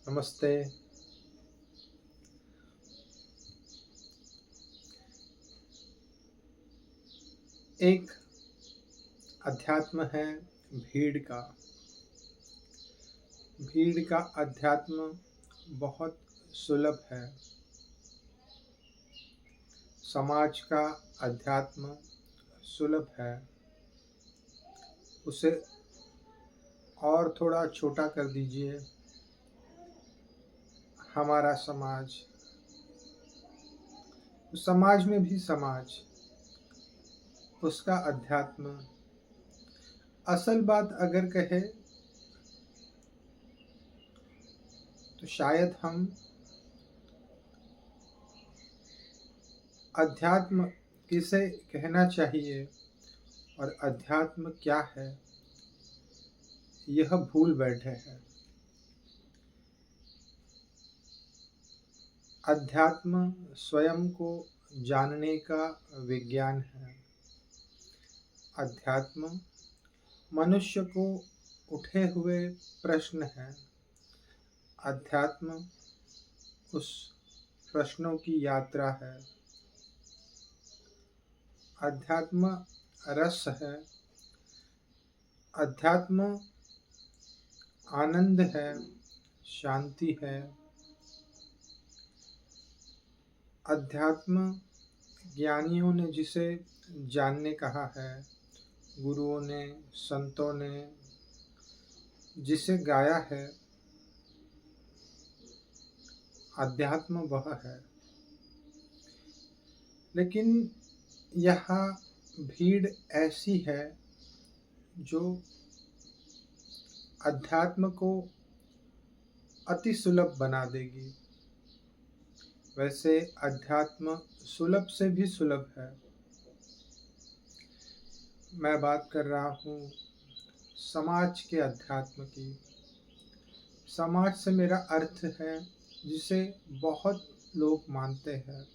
नमस्ते। एक अध्यात्म है भीड़ का। भीड़ का अध्यात्म बहुत सुलभ है। समाज का अध्यात्म सुलभ है। उसे और थोड़ा छोटा कर दीजिए। हमारा समाज, उस समाज में भी समाज, उसका अध्यात्म। असल बात अगर कहे तो शायद हम अध्यात्म किसे कहना चाहिए और अध्यात्म क्या है, यह भूल बैठे हैं। अध्यात्म स्वयं को जानने का विज्ञान है। अध्यात्म मनुष्य को उठे हुए प्रश्न है। अध्यात्म उस प्रश्नों की यात्रा है। अध्यात्म रस है। अध्यात्म आनंद है, शांति है। अध्यात्म ज्ञानियों ने जिसे जानने कहा है, गुरुओं ने, संतों ने जिसे गाया है, अध्यात्म वह है। लेकिन यहाँ भीड़ ऐसी है जो अध्यात्म को अति सुलभ बना देगी। वैसे अध्यात्म सुलभ से भी सुलभ है। मैं बात कर रहा हूँ समाज के अध्यात्म की। समाज से मेरा अर्थ है जिसे बहुत लोग मानते हैं,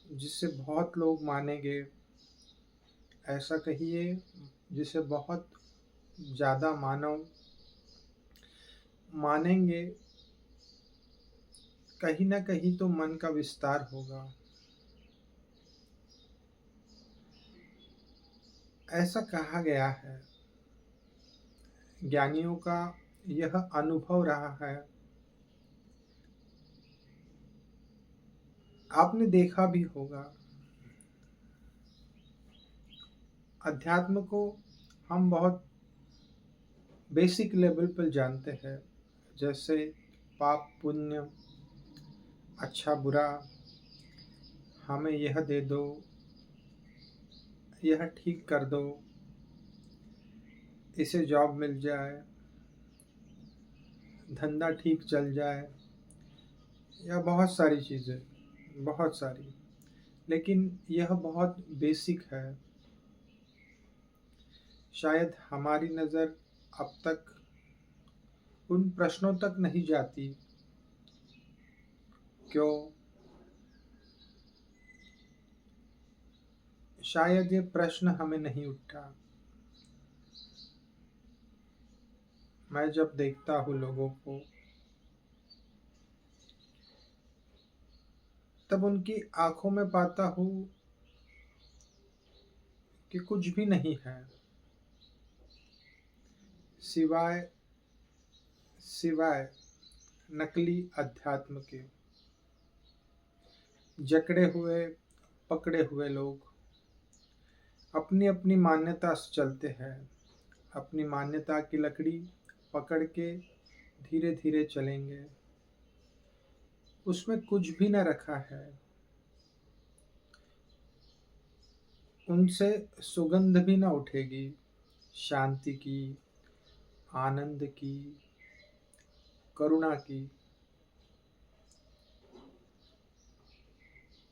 जिसे बहुत लोग मानेंगे, ऐसा कहिए जिसे बहुत ज़्यादा मानव मानेंगे। कहीं ना कहीं तो मन का विस्तार होगा। ऐसा कहा गया है, ज्ञानियों का यह अनुभव रहा है। आपने देखा भी होगा, अध्यात्म को हम बहुत बेसिक लेवल पर जानते हैं, जैसे पाप पुण्य, अच्छा बुरा, हमें यह दे दो, यह ठीक कर दो, इसे जॉब मिल जाए, धंधा ठीक चल जाए, या बहुत सारी चीज़ें, बहुत सारी। लेकिन यह बहुत बेसिक है। शायद हमारी नज़र अब तक उन प्रश्नों तक नहीं जाती। क्यों? शायद ये प्रश्न हमें नहीं उठा। मैं जब देखता हूँ लोगों को, तब उनकी आंखों में पाता हूँ कि कुछ भी नहीं है, सिवाय सिवाय नकली अध्यात्म के। जकड़े हुए, पकड़े हुए लोग अपनी अपनी मान्यता से चलते हैं। अपनी मान्यता की लकड़ी पकड़ के धीरे धीरे चलेंगे। उसमें कुछ भी न रखा है। उनसे सुगंध भी न उठेगी शांति की, आनंद की, करुणा की।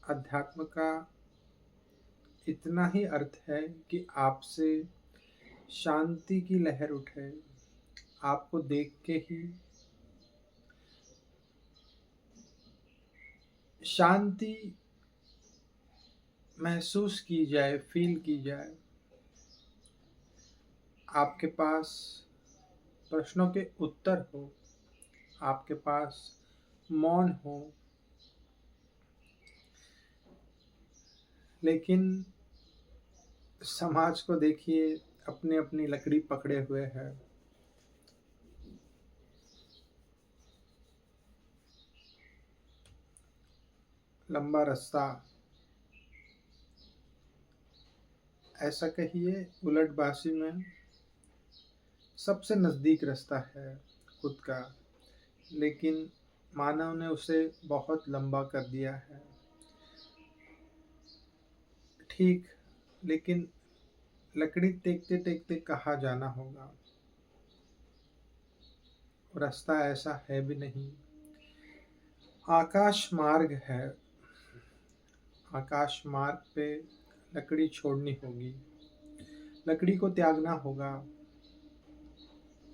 अध्यात्म का इतना ही अर्थ है कि आपसे शांति की लहर उठे। आपको देख के ही शांति महसूस की जाए, फील की जाए। आपके पास प्रश्नों के उत्तर हो, आपके पास मौन हो, लेकिन समाज को देखिए, अपनी अपनी लकड़ी पकड़े हुए है। लंबा रास्ता, ऐसा कहिए उलटबासी में सबसे नज़दीक रास्ता है खुद का, लेकिन मानव ने उसे बहुत लंबा कर दिया है। ठीक, लेकिन लकड़ी टेकते टेकते कहाँ जाना होगा? रास्ता ऐसा है भी नहीं। आकाश मार्ग है, आकाश मार्ग पे लकड़ी छोड़नी होगी, लकड़ी को त्यागना होगा,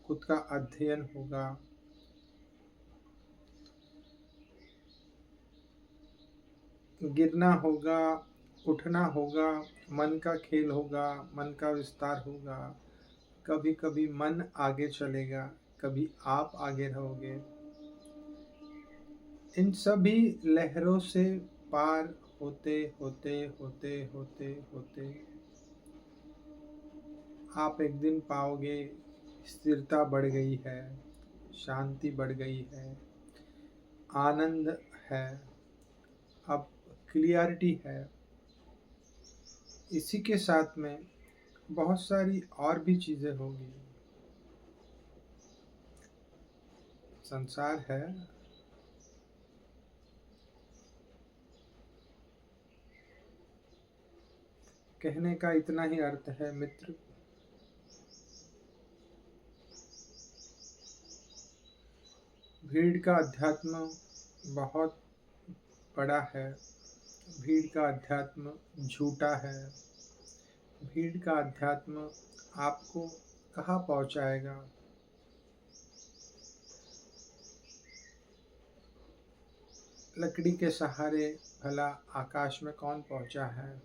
खुद का अध्ययन होगा, गिरना होगा, उठना होगा, मन का खेल होगा, मन का विस्तार होगा। कभी कभी मन आगे चलेगा, कभी आप आगे रहोगे। इन सभी लहरों से पार होते होते होते होते होते आप एक दिन पाओगे स्थिरता बढ़ गई है, शांति बढ़ गई है, आनंद है, अब क्लियरिटी है। इसी के साथ में बहुत सारी और भी चीज़ें होगी। संसार है, कहने का इतना ही अर्थ है मित्र। भीड़ का अध्यात्म बहुत बड़ा है, भीड़ का अध्यात्म झूठा है, भीड़ का अध्यात्म आपको कहाँ पहुँचाएगा? लकड़ी के सहारे भला आकाश में कौन पहुँचा है?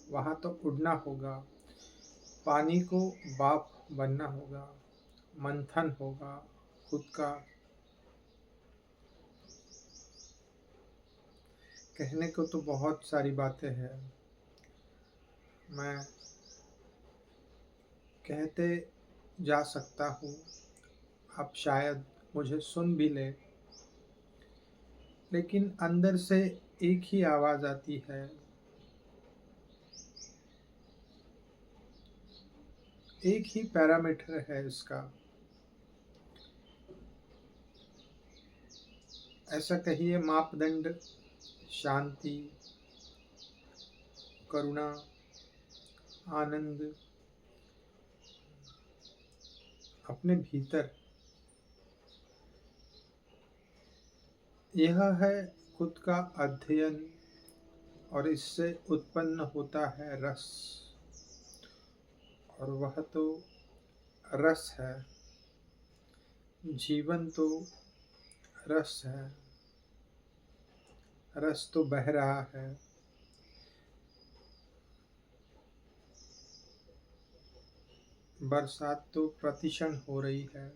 वहाँ तो उड़ना होगा, पानी को बाप बनना होगा, मंथन होगा खुद का। कहने को तो बहुत सारी बातें हैं, मैं कहते जा सकता हूँ, आप शायद मुझे सुन भी ले, लेकिन अंदर से एक ही आवाज़ आती है, एक ही पैरामीटर है इसका। ऐसा कहिए मापदंड, शांति, करुणा, आनंद अपने भीतर, यह है खुद का अध्ययन, और इससे उत्पन्न होता है रस, और वह तो रस है, जीवन तो रस है, रस तो बह रहा है। बरसात तो प्रतिक्षण हो रही है,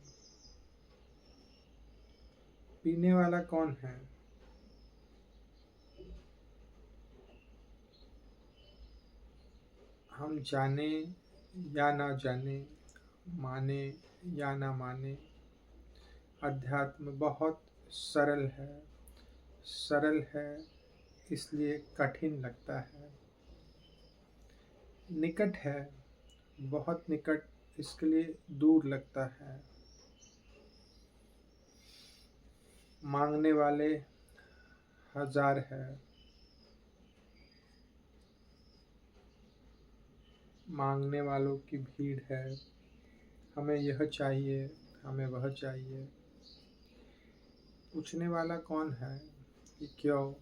पीने वाला कौन है? हम जाने या ना जाने, माने या ना माने, अध्यात्म बहुत सरल है, सरल है इसलिए कठिन लगता है, निकट है, बहुत निकट इसके लिए दूर लगता है, मांगने वाले हजार है, मांगने वालों की भीड़ है, हमें यह चाहिए, हमें वह चाहिए। पूछने वाला कौन है कि क्यों?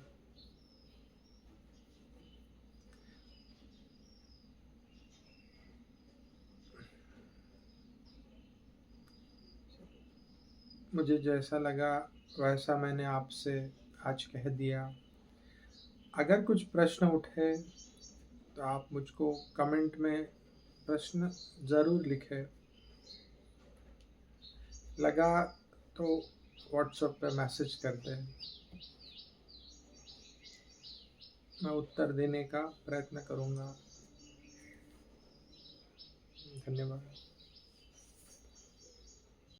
मुझे जैसा लगा वैसा मैंने आपसे आज कह दिया। अगर कुछ प्रश्न उठे तो आप मुझको कमेंट में प्रश्न ज़रूर लिखें। लगा तो व्हाट्सएप पे मैसेज कर दें, मैं उत्तर देने का प्रयत्न करूँगा। धन्यवाद।